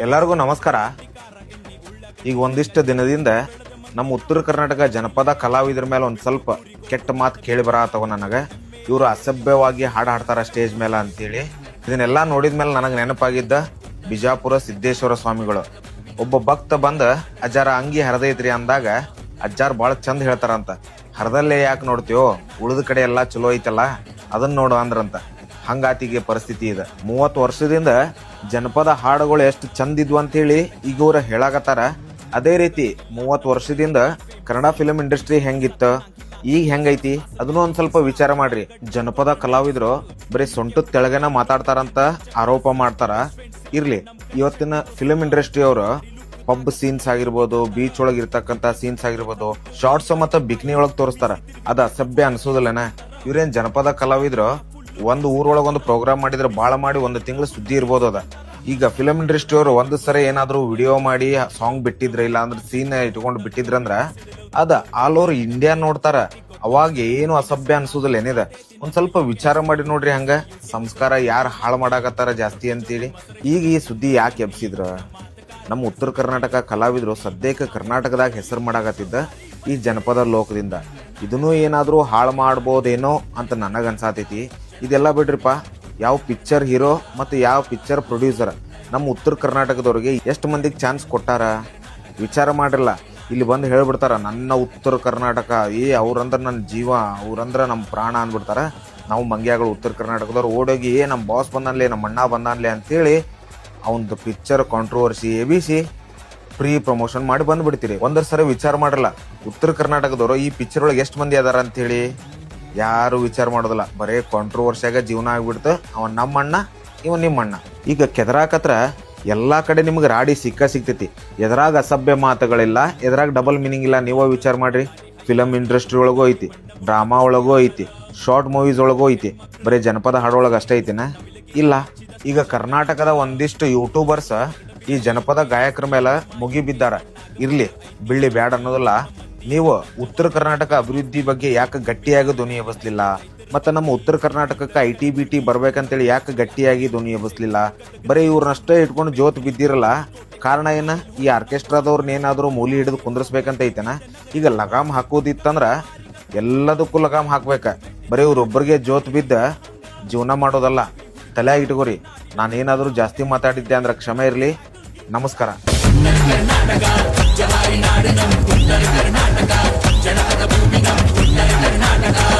ಎಲ್ಲರಿಗೂ ನಮಸ್ಕಾರ. ಈಗ ಒಂದಿಷ್ಟು ದಿನದಿಂದ ನಮ್ಮ ಉತ್ತರ ಕರ್ನಾಟಕ ಜನಪದ ಕಲಾವಿದರ ಮೇಲೆ ಒಂದು ಸ್ವಲ್ಪ ಕೆಟ್ಟ ಮಾತು ಕೇಳಿ ಬರತ್ತವ ನನಗೆ. ಇವರು ಅಸಭ್ಯವಾಗಿ ಹಾಡ್ತಾರ ಸ್ಟೇಜ್ ಮೇಲೆ ಅಂತೇಳಿ. ಇದನ್ನೆಲ್ಲ ನೋಡಿದ್ಮೇಲೆ ನನಗೆ ನೆನಪಾಗಿದ್ದ ಬಿಜಾಪುರ ಸಿದ್ದೇಶ್ವರ ಸ್ವಾಮಿಗಳು. ಒಬ್ಬ ಭಕ್ತ ಬಂದ ಅಜ್ಜಾರ ಅಂಗಿ ಹರಿದೈತ್ರಿ ಅಂದಾಗ ಅಜ್ಜಾರ್ ಭಾಳ ಚಂದ ಹೇಳ್ತಾರಂತ. ಹರದಲ್ಲೇ ಯಾಕೆ ನೋಡ್ತೀವೋ, ಉಳಿದ ಕಡೆ ಎಲ್ಲ ಚಲೋ ಐತಲ್ಲ ಅದನ್ನ ನೋಡು ಅಂದ್ರಂತ. ಹಂಗಾತಿಗೆ ಪರಿಸ್ಥಿತಿ ಇದೆ. 30 ವರ್ಷದಿಂದ ಜನಪದ ಹಾಡುಗಳು ಎಷ್ಟು ಚಂದ ಇದ್ವು ಅಂತ ಹೇಳಿ ಈಗ ಇವ್ರ ಹೇಳಾಕತ್ತಾರ. ಅದೇ ರೀತಿ 30 ವರ್ಷದಿಂದ ಕನ್ನಡ ಫಿಲ್ಮ್ ಇಂಡಸ್ಟ್ರಿ ಹೆಂಗಿತ್ತು, ಈಗ ಹೆಂಗೈತಿ ಅದನ್ನು ಒಂದ್ ಸ್ವಲ್ಪ ವಿಚಾರ ಮಾಡ್ರಿ. ಜನಪದ ಕಲಾವಿದ್ರು ಬರೀ ಸೊಂಟದ ತೆಳಗನ ಮಾತಾಡ್ತಾರಂತ ಆರೋಪ ಮಾಡ್ತಾರ. ಇರ್ಲಿ, ಇವತ್ತಿನ ಫಿಲ್ಮ್ ಇಂಡಸ್ಟ್ರಿ ಅವರು ಪಬ್ ಸೀನ್ಸ್ ಆಗಿರ್ಬೋದು, ಬೀಚ್ ಒಳಗ್ ಇರ್ತಕ್ಕಂತ ಸೀನ್ಸ್ ಆಗಿರ್ಬೋದು, ಶಾರ್ಟ್ಸ್ ಮತ್ತೆ ಬಿಕ್ನಿ ಒಳಗ್ ತೋರಿಸ್ತಾರ. ಅದ ಅಸಭ್ಯ ಅನ್ಸೋದಿಲ್ಲನ? ಇವ್ರೇನ್ ಜನಪದ ಕಲಾವಿದ್ರು ಒಂದು ಊರೊಳಗೆ ಒಂದು ಪ್ರೋಗ್ರಾಮ್ ಮಾಡಿದ್ರೆ ಬಾಳ ಮಾಡಿ 1 ತಿಂಗಳು ಸುದ್ದಿ ಇರ್ಬೋದು. ಅದ ಈಗ ಫಿಲಮ್ ಇಂಡಸ್ಟ್ರಿ ಅವರು ಒಂದ್ ಸರಿ ಏನಾದ್ರು ವಿಡಿಯೋ ಮಾಡಿ ಸಾಂಗ್ ಬಿಟ್ಟಿದ್ರೆ, ಇಲ್ಲ ಅಂದ್ರೆ ಸೀನ್ ಇಟ್ಕೊಂಡು ಬಿಟ್ಟಿದ್ರಂದ್ರ ಅದ ಆಲ್ ಓವರ್ ಇಂಡಿಯಾ ನೋಡ್ತಾರ. ಅವಾಗ ಏನು ಅಸಭ್ಯ ಅನ್ಸೋದಿಲ್ಲ ಏನಿದೆ. ಒಂದ್ ಸ್ವಲ್ಪ ವಿಚಾರ ಮಾಡಿ ನೋಡ್ರಿ. ಹಂಗ ಸಂಸ್ಕಾರ ಯಾರು ಹಾಳು ಮಾಡಾಕತ್ತಾರ ಜಾಸ್ತಿ ಅಂತೇಳಿ. ಈಗ ಈ ಸುದ್ದಿ ಯಾಕೆ ಎಬ್ಸಿದ್ರ? ನಮ್ಮ ಉತ್ತರ ಕರ್ನಾಟಕ ಕಲಾವಿದ್ರು ಸದ್ಯಕ್ಕೆ ಕರ್ನಾಟಕದಾಗ ಹೆಸರು ಮಾಡಾಕತ್ತಿದ್ದ ಈ ಜನಪದ ಲೋಕದಿಂದ. ಇದನ್ನು ಏನಾದ್ರೂ ಹಾಳು ಮಾಡ್ಬೋದೇನೋ ಅಂತ ನನಗನ್ಸಾತೈತಿ. ಇದೆಲ್ಲ ಬಿಡ್ರಿಪ್ಪ, ಯಾವ ಪಿಕ್ಚರ್ ಹೀರೋ ಮತ್ತು ಯಾವ ಪಿಕ್ಚರ್ ಪ್ರೊಡ್ಯೂಸರ್ ನಮ್ಮ ಉತ್ತರ ಕರ್ನಾಟಕದವ್ರಿಗೆ ಎಷ್ಟು ಮಂದಿಗೆ ಚಾನ್ಸ್ ಕೊಟ್ಟಾರ ವಿಚಾರ ಮಾಡಿರಲ್ಲ. ಇಲ್ಲಿ ಬಂದು ಹೇಳ್ಬಿಡ್ತಾರ ನನ್ನ ಉತ್ತರ ಕರ್ನಾಟಕ, ಅವ್ರಂದ್ರೆ ನನ್ನ ಜೀವ, ಅವ್ರಂದ್ರೆ ನಮ್ಮ ಪ್ರಾಣ ಅಂದ್ಬಿಡ್ತಾರ. ನಾವು ಮಂಗ್ಯಾಗಳು ಉತ್ತರ ಕರ್ನಾಟಕದವ್ರು ಓಡೋಗಿ ನಮ್ಮ ಬಾಸ್ ಬಂದನ್ಲೆ, ನಮ್ಮ ಅಣ್ಣ ಬಂದನ್ಲೆ ಅಂತೇಳಿ ಅವಂದು picture controversy ABC free promotion ಮಾಡಿ ಬಂದ್ಬಿಡ್ತೀರಿ. ಒಂದರ ಸರಿ ವಿಚಾರ ಮಾಡಲ್ಲ ಉತ್ತರ ಕರ್ನಾಟಕದವರು ಈ ಪಿಕ್ಚರ್ ಒಳಗೆ ಎಷ್ಟು ಮಂದಿ ಅದಾರ ಅಂತೇಳಿ. ಯಾರು ವಿಚಾರ ಮಾಡೋದಿಲ್ಲ. ಬರೇ ಕಾಂಟ್ರವರ್ಸಿಯಾಗ ಜೀವನ ಆಗ್ಬಿಡ್ತು. ಅವನ್ ನಮ್ಮ ಅಣ್ಣ, ಇವ ನಿಮ್ಮ ಅಣ್ಣ. ಈಗ ಕೆದರಾಕತ್ರ ಎಲ್ಲಾ ಕಡೆ ನಿಮ್ಗೆ ರಾಡಿ ಸಿಗ್ತೈತಿ. ಎದ್ರಾಗ ಅಸಭ್ಯ ಮಾತುಗಳಿಲ್ಲ, ಎದ್ರಾಗ ಡಬಲ್ ಮೀನಿಂಗ್ ಇಲ್ಲ. ನೀವೋ ವಿಚಾರ ಮಾಡ್ರಿ. ಫಿಲಮ್ ಇಂಡಸ್ಟ್ರಿ ಒಳಗೂ ಐತಿ, ಡ್ರಾಮಾ ಒಳಗೂ ಐತಿ, ಶಾರ್ಟ್ ಮೂವೀಸ್ ಒಳಗೂ ಐತಿ. ಬರೀ ಜನಪದ ಹಾಡೊಳಗೆ ಅಷ್ಟೇ ಐತಿನ? ಇಲ್ಲ. ಈಗ ಕರ್ನಾಟಕದ ಒಂದಿಷ್ಟು ಯೂಟ್ಯೂಬರ್ಸ್ ಈ ಜನಪದ ಗಾಯಕರ ಮೇಲೆ ಮುಗಿ ಬಿದ್ದಾರ. ಇರ್ಲಿ, ಬಿಳ್ಳಿ ಬ್ಯಾಡ್ ಅನ್ನೋದಿಲ್ಲ. ನೀವು ಉತ್ತರ ಕರ್ನಾಟಕ ಅಭಿವೃದ್ಧಿ ಬಗ್ಗೆ ಯಾಕೆ ಗಟ್ಟಿಯಾಗಿ ಧ್ವನಿ ಎಬ್ಬಿಸ್ಲಿಲ್ಲ? ಮತ್ತೆ ನಮ್ಮ ಉತ್ತರ ಕರ್ನಾಟಕಕ್ಕೆ ಐಟಿ ಬಿಟಿ ಬರ್ಬೇಕಂತೇಳಿ ಯಾಕೆ ಗಟ್ಟಿಯಾಗಿ ಧ್ವನಿ ಎಬ್ಬಿಸ್ಲಿಲ್ಲ? ಬರೀ ಇವ್ರನ್ನಷ್ಟೇ ಇಟ್ಕೊಂಡು ಜೋತ್ ಬಿದ್ದಿರಲ್ಲ. ಕಾರಣ ಏನ? ಈ ಆರ್ಕೆಸ್ಟ್ರಾದವ್ರನ್ನ ಏನಾದ್ರು ಮೂಲಿ ಹಿಡಿದು ಕುಂದ್ರಸ್ಬೇಕಂತ ಐತೆನ? ಈಗ ಲಗಾಮ್ ಹಾಕೋದಿತ್ತಂದ್ರ ಎಲ್ಲದಕ್ಕೂ ಲಗಾಮ್ ಹಾಕ್ಬೇಕ. ಬರೀ ಇವ್ರೊಬ್ಬರಿಗೆ ಜೋತ್ ಬಿದ್ದ ಜೀವನ ಮಾಡೋದಲ್ಲ. ತಲೆಯಾಗಿ ಇಟ್ಕೋರಿ. ನಾನೇನಾದ್ರೂ ಜಾಸ್ತಿ ಮಾತಾಡಿದ್ದೆ ಅಂದ್ರೆ ಕ್ಷಮೆ ಇರಲಿ. ನಮಸ್ಕಾರ. ಕರ್ನಾಟಕ